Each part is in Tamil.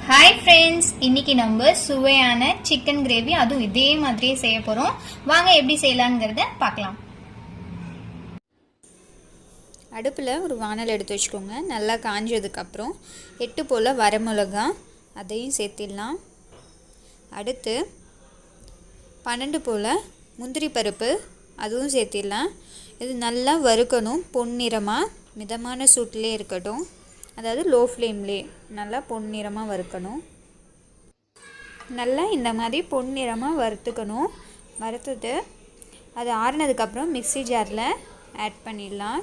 ஹாய் ஃப்ரெண்ட்ஸ், இன்னைக்கு நம்ம சுவையான சிக்கன் கிரேவி அதுவும் இதே மாதிரியே செய்ய போகிறோம். வாங்க எப்படி செய்யலாங்கிறத பார்க்கலாம். அடுப்பில் ஒரு வானல் எடுத்து வச்சுக்கோங்க. நல்லா காஞ்சதுக்கப்புறம் 8 போல் வரமிளகா அதையும் சேர்த்திடலாம். அடுத்து 12 போல் முந்திரி பருப்பு அதுவும் சேர்த்திடலாம். இது நல்லா வறுக்கணும். பொன்னிறமாக மிதமான சூட்டிலே இருக்கட்டும், அதாவது லோ ஃப்ளேம்லே நல்லா பொன்னிறமாக வறுக்கணும். நல்லா இந்த மாதிரி பொன்னிறமாக வறுத்துக்கணும். வறுத்துட்டு அது ஆறுனதுக்கப்புறம் மிக்ஸி ஜாரில் ஆட் பண்ணிடலாம்.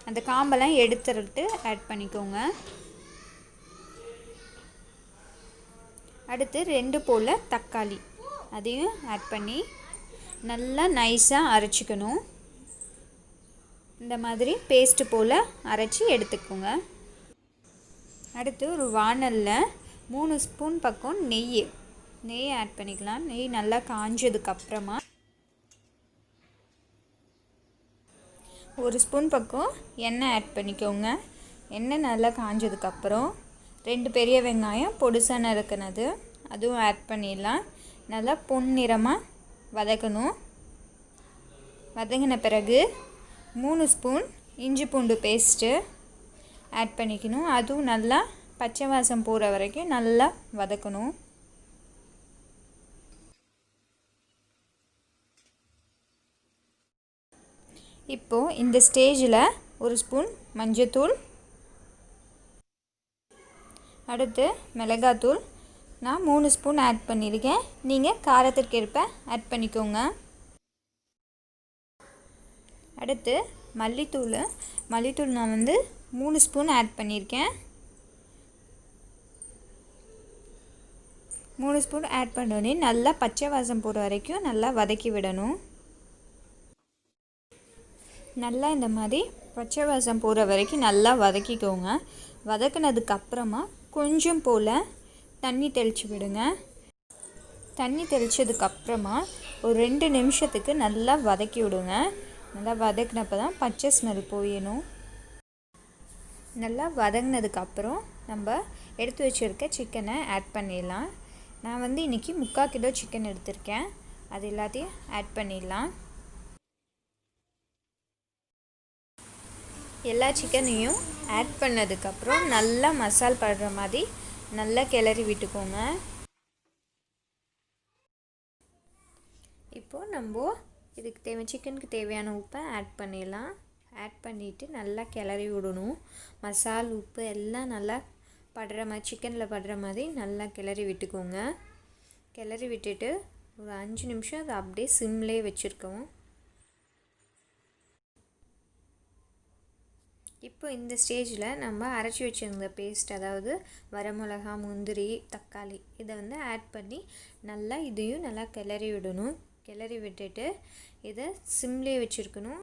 அந்த காம்பெல்லாம் எடுத்துட்டு ஆட் பண்ணிக்கோங்க. அடுத்து 2 போல் தக்காளி அதையும் ஆட் பண்ணி நல்லா நைஸாக அரைச்சிக்கணும். இந்த மாதிரி பேஸ்ட்டு போல் அரைச்சி எடுத்துக்கோங்க. அடுத்து ஒரு வானலில் 3 ஸ்பூன் பக்கம் நெய் ஆட் பண்ணிக்கலாம். நெய் நல்லா காஞ்சதுக்கப்புறமா 1 ஸ்பூன் பக்கம் எண்ணெய் ஆட் பண்ணிக்கோங்க. எண்ணெய் நல்லா காஞ்சதுக்கப்புறம் 2 பெரிய வெங்காயம் பொடிசாக நறுக்குனது அதுவும் ஆட் பண்ணிடலாம். நல்லா பொன்னிறமாக வதக்கணும். வதங்கின பிறகு 3 ஸ்பூன் இஞ்சி பூண்டு பேஸ்ட்டு ஆட் பண்ணிக்கணும். அதுவும் நல்லா பச்சை வாசம் போகிற வரைக்கும் நல்லா வதக்கணும். இப்போது இந்த ஸ்டேஜில் 1 ஸ்பூன் மஞ்சத்தூள், அடுத்து மிளகாத்தூள் நான் 3 ஸ்பூன் ஆட் பண்ணியிருக்கேன். நீங்கள் காரத்திற்கேற்ப ஆட் பண்ணிக்கோங்க. அடுத்து மல்லித்தூள் நான் 3 ஸ்பூன் ஆட் பண்ணியிருக்கேன். 3 ஸ்பூன் ஆட் பண்ணோடனே நல்லா பச்சை வாசம் போகிற வரைக்கும் நல்லா வதக்கி விடணும். நல்லா இந்த மாதிரி பச்சை வாசம் போகிற வரைக்கும் நல்லா வதக்கிக்கோங்க. வதக்கினதுக்கப்புறமா கொஞ்சம் போல் தண்ணி தெளித்து விடுங்க. தண்ணி தெளித்ததுக்கப்புறமா ஒரு 2 நிமிஷத்துக்கு நல்லா வதக்கி விடுங்க. நல்லா வதக்கினப்போ தான் பச்சை ஸ்மெல் போயிடணும். நல்லா வதங்கினதுக்கப்புறம் நம்ம எடுத்து வச்சுருக்க சிக்கனை ஆட் பண்ணிடலாம். நான் இன்றைக்கி 3/4 கிலோ சிக்கன் எடுத்திருக்கேன். அது எல்லாத்தையும் ஆட் பண்ணிடலாம். எல்லா சிக்கனையும் ஆட் பண்ணதுக்கப்புறம் நல்லா மசால் படுற மாதிரி நல்லா கிளறி விட்டுக்கோங்க. இப்போது நம்ம இதுக்கு சிக்கனுக்கு தேவையான உப்பை ஆட் பண்ணிடலாம். ஆட் பண்ணிவிட்டு நல்லா கிளறி விடணும். மசால் உப்பு எல்லாம் நல்லா படுற மாதிரி சிக்கனில் படுற மாதிரி நல்லா கிளறி விட்டுக்கோங்க. கிளறி விட்டுட்டு ஒரு 5 நிமிஷம் அதை அப்படியே சிம்லேயே வச்சுருக்கோம். இப்போ இந்த ஸ்டேஜில் நம்ம அரைச்சி வச்சுருந்த பேஸ்ட், அதாவது வரமிளகா, முந்திரி, தக்காளி இதை ஆட் பண்ணி நல்லா இதையும் நல்லா கிளறி விடணும். கிளறி விட்டுட்டு இதை சிம்லேயே வச்சுருக்கணும்.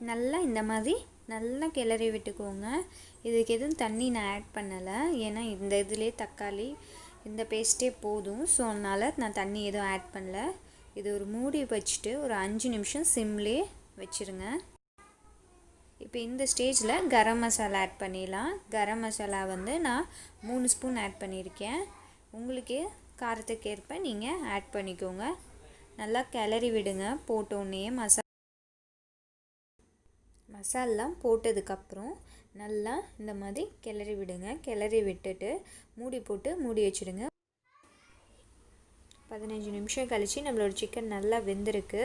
நல்லா இந்த மாதிரி நல்லா கிளறி விட்டுக்கோங்க. இதுக்கு எதுவும் தண்ணி நான் ஆட் பண்ணலை, ஏன்னா இந்த இதுலேயே தக்காளி இந்த பேஸ்ட்டே போதும். ஸோ அதனால் நான் தண்ணி எதுவும் ஆட் பண்ணல. இது ஒரு மூடி வச்சுட்டு ஒரு 5 நிமிஷம் சிம்லேயே வச்சுருங்க. இப்போ இந்த ஸ்டேஜில் கரம் மசாலா ஆட் பண்ணிடலாம். கரம் மசாலா நான் 3 ஸ்பூன் ஆட் பண்ணியிருக்கேன். உங்களுக்கு காரத்துக்கேற்ப நீங்கள் ஆட் பண்ணிக்கோங்க. நல்லா கிளறி விடுங்க. போட்டோன்னே மசாலாம் போட்டதுக்கப்புறம் நல்லா இந்த மாதிரி கிளறி விடுங்க. கிளறி விட்டுட்டு மூடி வச்சுடுங்க. 15 நிமிஷம் கழித்து நம்மளோட சிக்கன் நல்லா வெந்திருக்கு.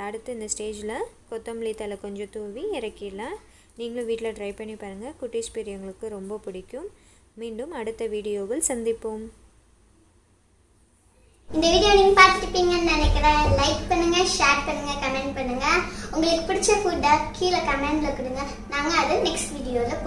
அடுத்து இந்த ஸ்டேஜில் கொத்தமல்லி தழை கொஞ்சம் தூவி இறக்கிடலாம். நீங்களும் வீட்டில் ட்ரை பண்ணி பாருங்கள். குட்டீஸ் பெரியவங்களுக்கு ரொம்ப பிடிக்கும். மீண்டும் அடுத்த வீடியோவில் சந்திப்போம். இந்த வீடியோ நீங்க பார்த்துட்டீங்கன்னு நினைக்கிறேன். லைக் பண்ணுங்க, ஷேர் பண்ணுங்க, கமெண்ட் பண்ணுங்க. உங்களுக்கு பிடிச்ச ஃபுட்டை கீழே கமெண்ட்ல கொடுங்க. நாங்கள் அதை நெக்ஸ்ட் வீடியோவில் போடுவோம்.